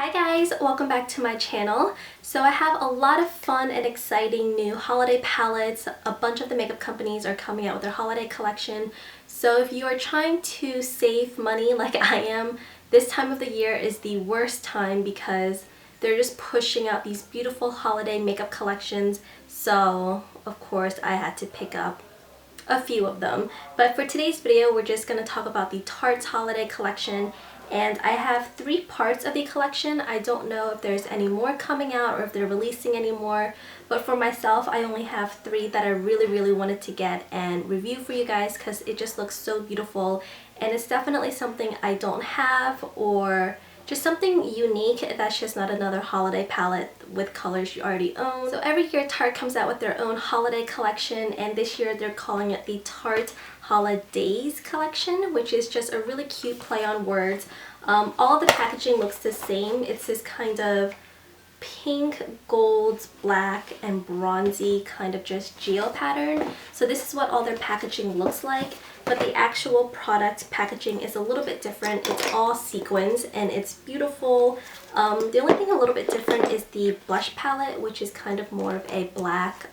Hi guys, welcome back to my channel. So I have a lot of fun and exciting new holiday palettes. A bunch of the makeup companies are coming out with their holiday collection. So if you are trying to save money like I am, this time of the year is the worst time because they're just pushing out these beautiful holiday makeup collections. So of course I had to pick up a few of them. But for today's video, we're just going to talk about the Tarte Holiday collection. And I have 3 parts of the collection. I don't know if there's any more coming out or if they're releasing any more. But for myself, I only have 3 that I really wanted to get and review for you guys because it just looks so beautiful. And it's definitely something I don't have, or just something unique that's just not another holiday palette with colors you already own. So every year Tarte comes out with their own holiday collection, and this year they're calling it the Tarte Holidaze collection, which is just a really cute play on words. All the packaging looks the same. It's this kind of pink, gold, black, and bronzy kind of just geo pattern. So this is what all their packaging looks like, but the actual product packaging is a little bit different. It's all sequins and it's beautiful. The only thing a little bit different is the blush palette, which is kind of more of a black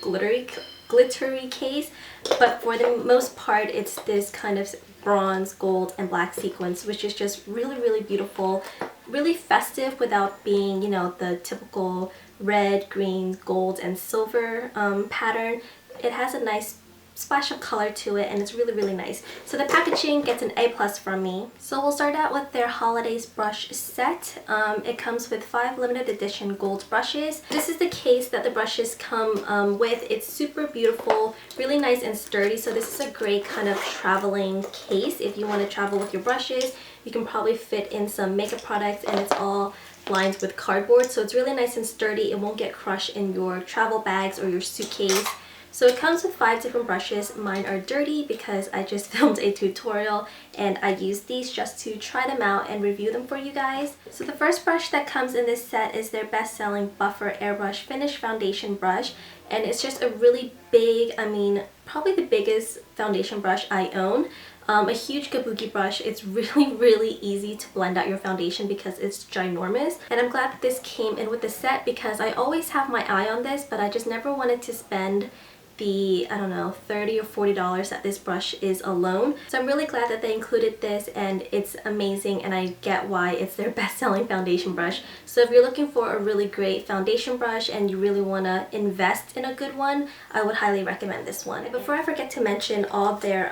glittery case, but for the most part it's this kind of bronze, gold, and black sequins, which is just really beautiful, really festive without being, you know, the typical red, green, gold, and silver pattern. It has a nice splash of color to it and it's really nice. So the packaging gets an A+ from me. So we'll start out with their Holidays brush set. It comes with 5 limited edition gold brushes. This is the case that the brushes come with. It's super beautiful, really nice and sturdy. So this is a great kind of traveling case. If you want to travel with your brushes, you can probably fit in some makeup products, and it's all lined with cardboard. So it's really nice and sturdy. It won't get crushed in your travel bags or your suitcase. So it comes with 5 different brushes. Mine are dirty because I just filmed a tutorial and I used these just to try them out and review them for you guys. So the first brush that comes in this set is their best-selling Buffer Airbrush Finish Foundation Brush. And it's just a really big, I mean, probably the biggest foundation brush I own. A huge kabuki brush. It's really easy to blend out your foundation because it's ginormous. And I'm glad that this came in with the set because I always have my eye on this, but I just never wanted to spend the, I don't know, $30 or $40 that this brush is alone. So I'm really glad that they included this, and it's amazing, and I get why it's their best-selling foundation brush. So if you're looking for a really great foundation brush and you really want to invest in a good one, I would highly recommend this one. Before I forget to mention, all of their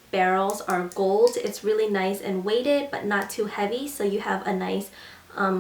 barrels are gold. It's really nice and weighted but not too heavy, so you have a nice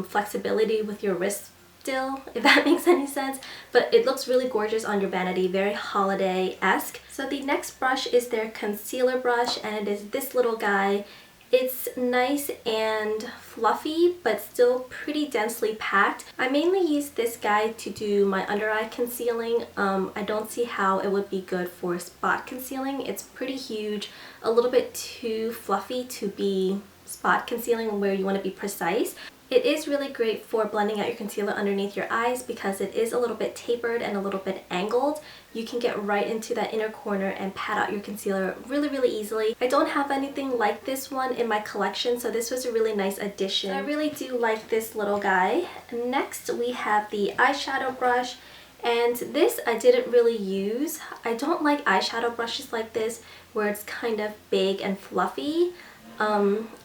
flexibility with your wrist still, if that makes any sense. But it looks really gorgeous on your vanity, very holiday-esque. So the next brush is their concealer brush, and it is this little guy. It's nice and fluffy but still pretty densely packed. I mainly use this guy to do my under eye concealing. I don't see how it would be good for spot concealing. It's pretty huge, a little bit too fluffy to be spot concealing where you want to be precise. It is really great for blending out your concealer underneath your eyes because it is a little bit tapered and a little bit angled. You can get right into that inner corner and pat out your concealer really easily. I don't have anything like this one in my collection, so this was a really nice addition. I really do like this little guy. Next we have the eyeshadow brush, and this I didn't really use. I don't like eyeshadow brushes like this where it's kind of big and fluffy.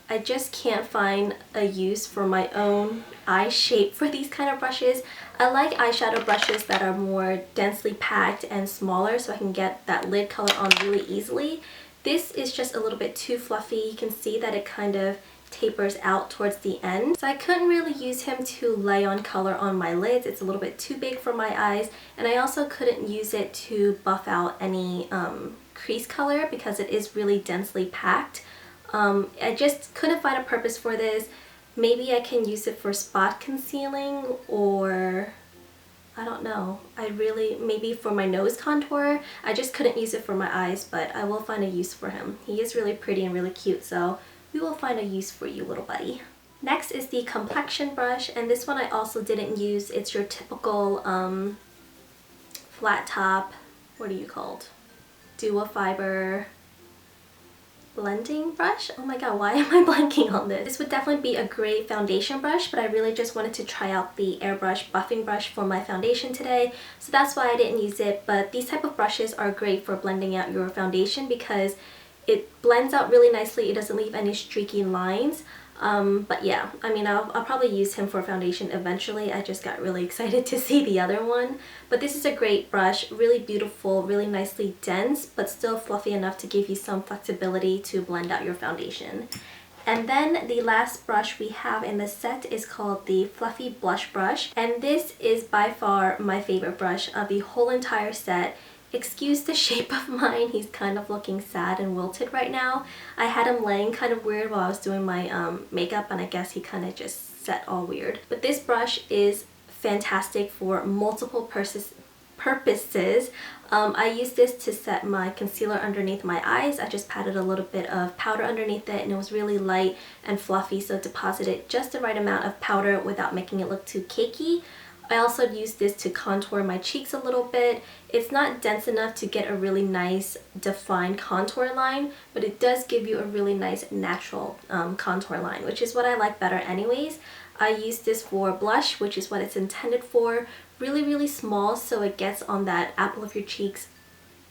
I just can't find a use for my own eye shape for these kind of brushes. I like eyeshadow brushes that are more densely packed and smaller so I can get that lid color on really easily. This is just a little bit too fluffy. You can see that it kind of tapers out towards the end. So I couldn't really use him to lay on color on my lids. It's a little bit too big for my eyes, and I also couldn't use it to buff out any crease color because it is really densely packed. I just couldn't find a purpose for this. Maybe I can use it for spot concealing, or I don't know. Maybe for my nose contour. I just couldn't use it for my eyes, but I will find a use for him. He is really pretty and really cute, so we will find a use for you, little buddy. Next is the complexion brush, and this one I also didn't use. It's your typical flat top, what are you called? Duo fiber blending brush. Oh my god, why am I blanking on this? This would definitely be a great foundation brush, but I really just wanted to try out the airbrush buffing brush for my foundation today, so that's why I didn't use it. But these type of brushes are great for blending out your foundation because it blends out really nicely. It doesn't leave any streaky lines. But yeah, I mean, I'll probably use him for foundation eventually. I just got really excited to see the other one. But this is a great brush, really beautiful, really nicely dense, but still fluffy enough to give you some flexibility to blend out your foundation. And then the last brush we have in the set is called the Fluffy Blush Brush. And this is by far my favorite brush of the whole entire set. Excuse the shape of mine, he's kind of looking sad and wilted right now. I had him laying kind of weird while I was doing my makeup, and I guess he kind of just set all weird. But this brush is fantastic for multiple purposes. I use this to set my concealer underneath my eyes. I just patted a little bit of powder underneath it, and it was really light and fluffy, so it deposited just the right amount of powder without making it look too cakey. I also use this to contour my cheeks a little bit. It's not dense enough to get a really nice defined contour line, but it does give you a really nice natural contour line, which is what I like better anyways. I use this for blush, which is what it's intended for. Really, really small, so it gets on that apple of your cheeks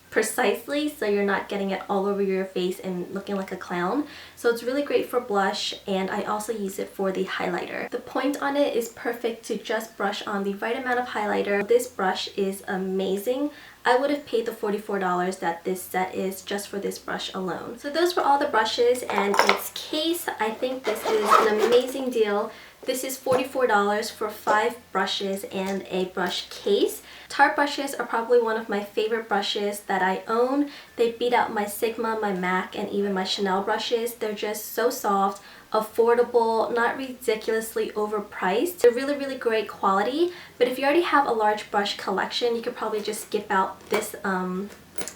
precisely, so you're not getting it all over your face and looking like a clown. So it's really great for blush, and I also use it for the highlighter. The point on it is perfect to just brush on the right amount of highlighter. This brush is amazing. I would have paid the $44 that this set is just for this brush alone. So those were all the brushes and its case. I think this is an amazing deal. This is $44 for 5 brushes and a brush case. Tarte brushes are probably one of my favorite brushes that I own. They beat out my Sigma, my MAC, and even my Chanel brushes. They're just so soft, affordable, not ridiculously overpriced. They're really, really great quality, but if you already have a large brush collection, you could probably just skip out this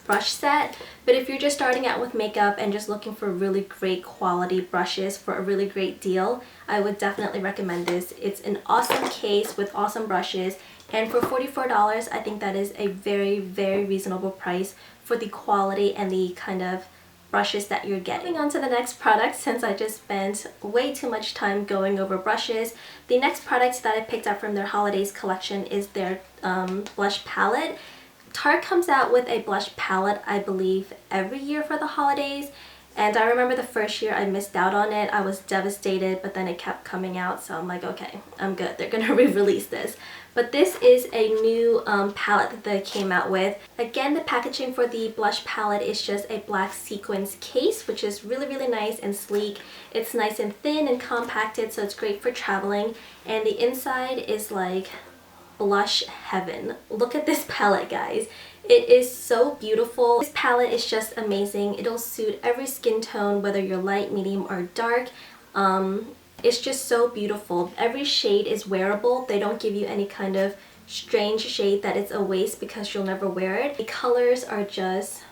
brush set. But if you're just starting out with makeup and just looking for really great quality brushes for a really great deal, I would definitely recommend this. It's an awesome case with awesome brushes, and for $44, I think that is a very, very reasonable price for the quality and the kind of brushes that you're getting. Moving on to the next product, since I just spent way too much time going over brushes, the next product that I picked up from their holidays collection is their blush palette. Tarte comes out with a blush palette, I believe, every year for the holidays. And I remember the first year I missed out on it. I was devastated, but then it kept coming out, so I'm like, okay, I'm good. They're gonna re-release this. But this is a new palette that they came out with. Again, the packaging for the blush palette is just a black sequins case, which is really, really nice and sleek. It's nice and thin and compacted, so it's great for traveling. And the inside is like blush heaven. Look at this palette, guys. It is so beautiful. This palette is just amazing. It'll suit every skin tone, whether you're light, medium, or dark. It's just so beautiful. Every shade is wearable. They don't give you any kind of strange shade that it's a waste because you'll never wear it. The colors are just,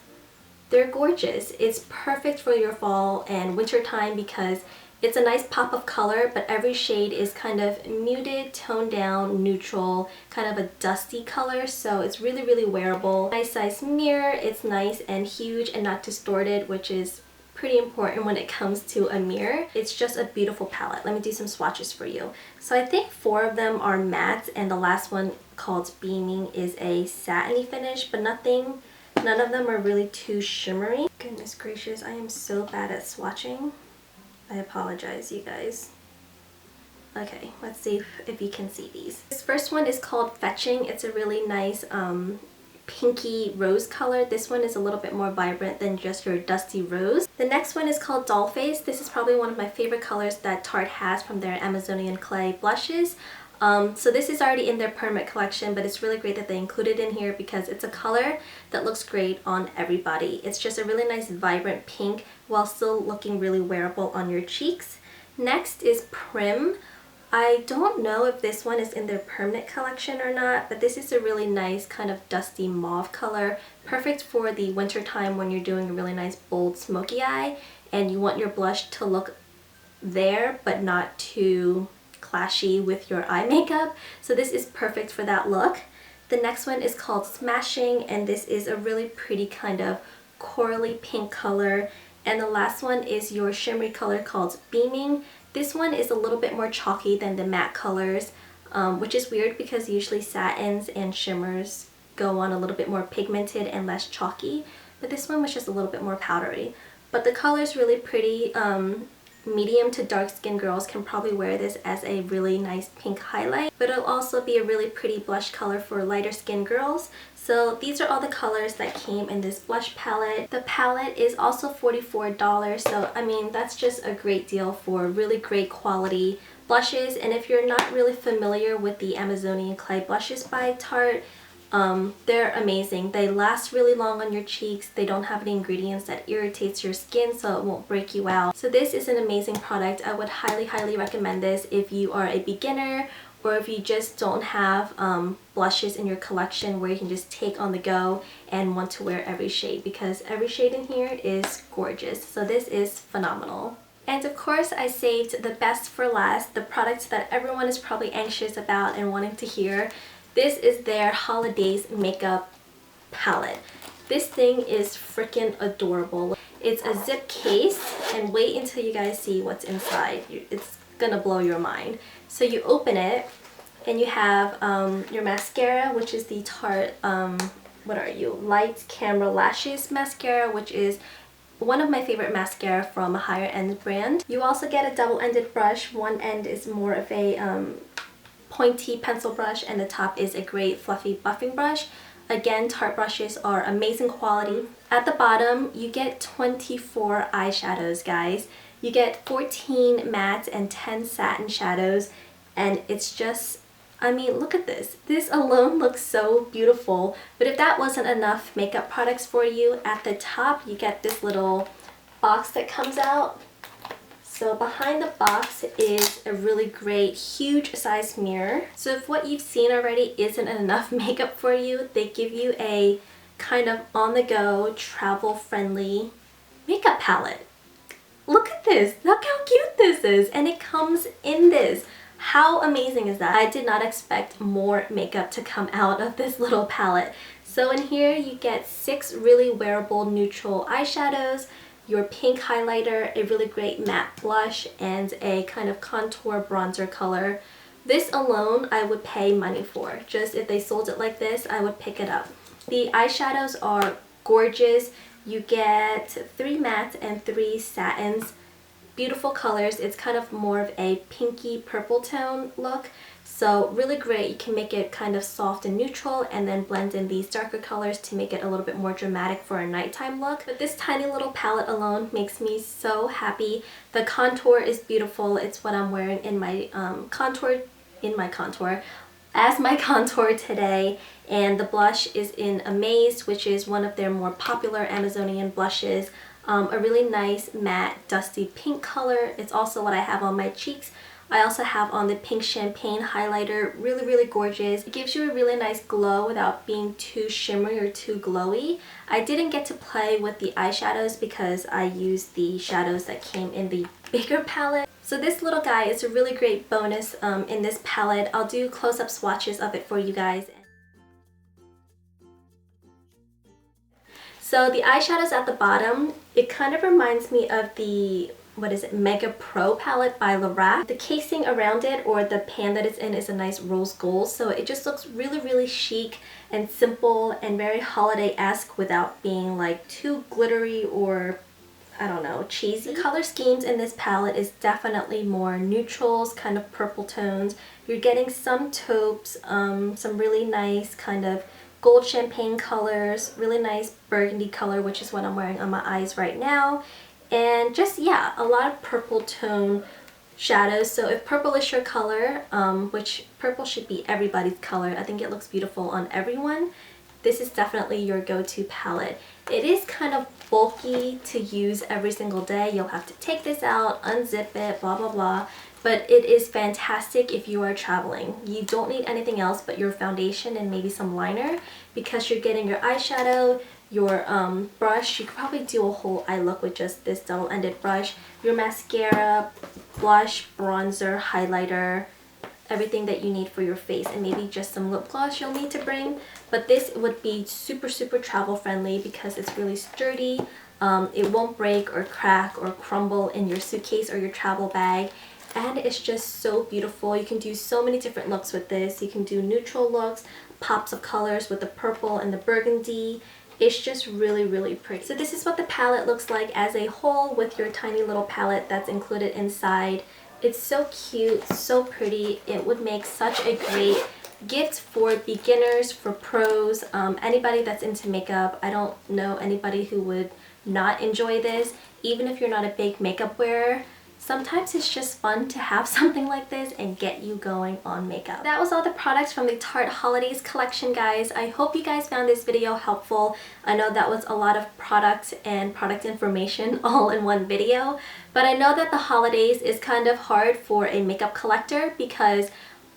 they're gorgeous. It's perfect for your fall and winter time because it's a nice pop of color, but every shade is kind of muted, toned down, neutral, kind of a dusty color, so it's really, really wearable. Nice size mirror, it's nice and huge and not distorted, which is pretty important when it comes to a mirror. It's just a beautiful palette. Let me do some swatches for you. So I think 4 of them are matte, and the last one called Beaming is a satiny finish, but none of them are really too shimmery. Goodness gracious, I am so bad at swatching. I apologize, you guys. Okay, let's see if you can see these. This first one is called Fetching. It's a really nice pinky rose color. This one is a little bit more vibrant than just your dusty rose. The next one is called Dollface. This is probably one of my favorite colors that Tarte has from their Amazonian clay blushes. So this is already in their permanent collection, but it's really great that they included it in here because it's a color that looks great on everybody. It's just a really nice vibrant pink while still looking really wearable on your cheeks. Next is Prim. I don't know if this one is in their permanent collection or not, but this is a really nice kind of dusty mauve color, perfect for the winter time when you're doing a really nice bold smoky eye and you want your blush to look there but not too clashy with your eye makeup. So this is perfect for that look. The next one is called Smashing, and this is a really pretty kind of corally pink color. And the last one is your shimmery color called Beaming. This one is a little bit more chalky than the matte colors, which is weird because usually satins and shimmers go on a little bit more pigmented and less chalky, but this one was just a little bit more powdery. But the color is really pretty. Medium to dark skin girls can probably wear this as a really nice pink highlight, but it'll also be a really pretty blush color for lighter skin girls. So these are all the colors that came in this blush palette. The palette is also $44, so I mean that's just a great deal for really great quality blushes. And if you're not really familiar with the Amazonian Clay blushes by Tarte, they're amazing. They last really long on your cheeks. They don't have any ingredients that irritates your skin, so it won't break you out. So this is an amazing product. I would highly recommend this if you are a beginner or if you just don't have blushes in your collection where you can just take on the go and want to wear every shade, because every shade in here is gorgeous. So this is phenomenal. And of course I saved the best for last, the product that everyone is probably anxious about and wanting to hear. This is their Holidaze makeup palette. This thing is freaking adorable. It's a zip case, and wait until you guys see what's inside. It's gonna blow your mind. So you open it and you have your mascara, which is the Tarte, what are you? Light Camera Lashes mascara, which is one of my favorite mascara from a higher end brand. You also get a double-ended brush. One end is more of a pointy pencil brush and the top is a great fluffy buffing brush. Again, Tarte brushes are amazing quality. At the bottom, you get 24 eyeshadows, guys. You get 14 matte and 10 satin shadows, and it's just, I mean, look at this. This alone looks so beautiful. But if that wasn't enough makeup products for you, at the top you get this little box that comes out. So behind the box is a really great huge size mirror. So if what you've seen already isn't enough makeup for you, they give you a kind of on-the-go, travel-friendly makeup palette. Look at this! Look how cute this is! And it comes in this. How amazing is that? I did not expect more makeup to come out of this little palette. So in here you get 6 really wearable neutral eyeshadows, your pink highlighter, a really great matte blush, and a kind of contour bronzer color. This alone I would pay money for. Just if they sold it like this, I would pick it up. The eyeshadows are gorgeous. You get 3 matte and 3 satins. Beautiful colors. It's kind of more of a pinky purple tone look. So really great. You can make it kind of soft and neutral and then blend in these darker colors to make it a little bit more dramatic for a nighttime look. But this tiny little palette alone makes me so happy. The contour is beautiful. It's what I'm wearing in my as my contour today. And the blush is in Amaze, which is one of their more popular Amazonian blushes. A really nice matte dusty pink color. It's also what I have on my cheeks. I also have on the pink champagne highlighter. Really gorgeous. It gives you a really nice glow without being too shimmery or too glowy. I didn't get to play with the eyeshadows because I used the shadows that came in the bigger palette. So this little guy is a really great bonus in this palette. I'll do close-up swatches of it for you guys. So the eyeshadows at the bottom, it kind of reminds me of the, what is it, Mega Pro palette by Lorac. The casing around it, or the pan that it's in, is a nice rose gold, so it just looks really chic and simple and very holiday-esque without being like too glittery or, I don't know, cheesy. The color schemes in this palette is definitely more neutrals, kind of purple tones. You're getting some taupes, some really nice kind of gold champagne colors, really nice burgundy color, which is what I'm wearing on my eyes right now. And just, yeah, a lot of purple tone shadows. So if purple is your color, which purple should be everybody's color, I think it looks beautiful on everyone, this is definitely your go-to palette. It is kind of bulky to use every single day. You'll have to take this out, unzip it, blah blah, but it is fantastic if you are traveling. You don't need anything else but your foundation and maybe some liner, because you're getting your eyeshadow, your brush. You could probably do a whole eye look with just this double-ended brush, your mascara, blush, bronzer, highlighter, everything that you need for your face, and maybe just some lip gloss you'll need to bring. But this would be super travel friendly because it's really sturdy, It won't break or crack or crumble in your suitcase or your travel bag. And it's just so beautiful. You can do so many different looks with this. You can do neutral looks, pops of colors with the purple and the burgundy. It's just really, really pretty. So this is what the palette looks like as a whole with your tiny little palette that's included inside. It's so cute, so pretty. It would make such a great gift for beginners, for pros, anybody that's into makeup. I don't know anybody who would not enjoy this, even if you're not a big makeup wearer. Sometimes it's just fun to have something like this and get you going on makeup. That was all the products from the Tarte Holidaze collection, guys. I hope you guys found this video helpful. I know that was a lot of product and product information all in one video, but I know that the holidays is kind of hard for a makeup collector because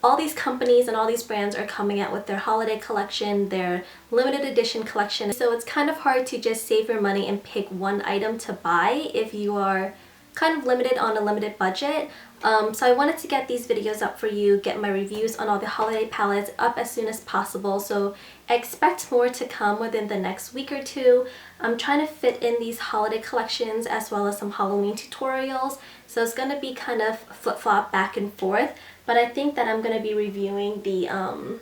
all these companies and all these brands are coming out with their holiday collection, their limited edition collection. So it's kind of hard to just save your money and pick one item to buy if you are kind of limited on a limited budget. So I wanted to get these videos up for you, get my reviews on all the holiday palettes up as soon as possible. So expect more to come within the next week or two. I'm trying to fit in these holiday collections as well as some Halloween tutorials. So it's going to be kind of flip-flop back and forth. But I think that I'm going to be reviewing the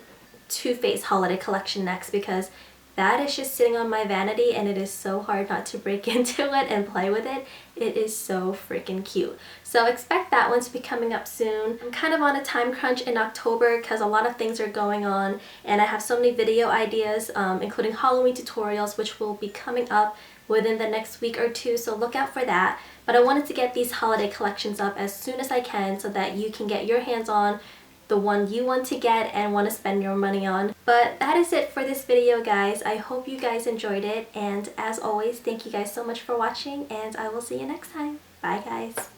Too Faced holiday collection next because that is just sitting on my vanity and it is so hard not to break into it and play with it. It is so freaking cute. So expect that one to be coming up soon. I'm kind of on a time crunch in October because a lot of things are going on and I have so many video ideas, including Halloween tutorials, which will be coming up within the next week or two, so look out for that. But I wanted to get these holiday collections up as soon as I can so that you can get your hands on the one you want to get and want to spend your money on. But that is it for this video, guys. I hope you guys enjoyed it, and as always, thank you guys so much for watching, and I will see you next time. Bye, guys.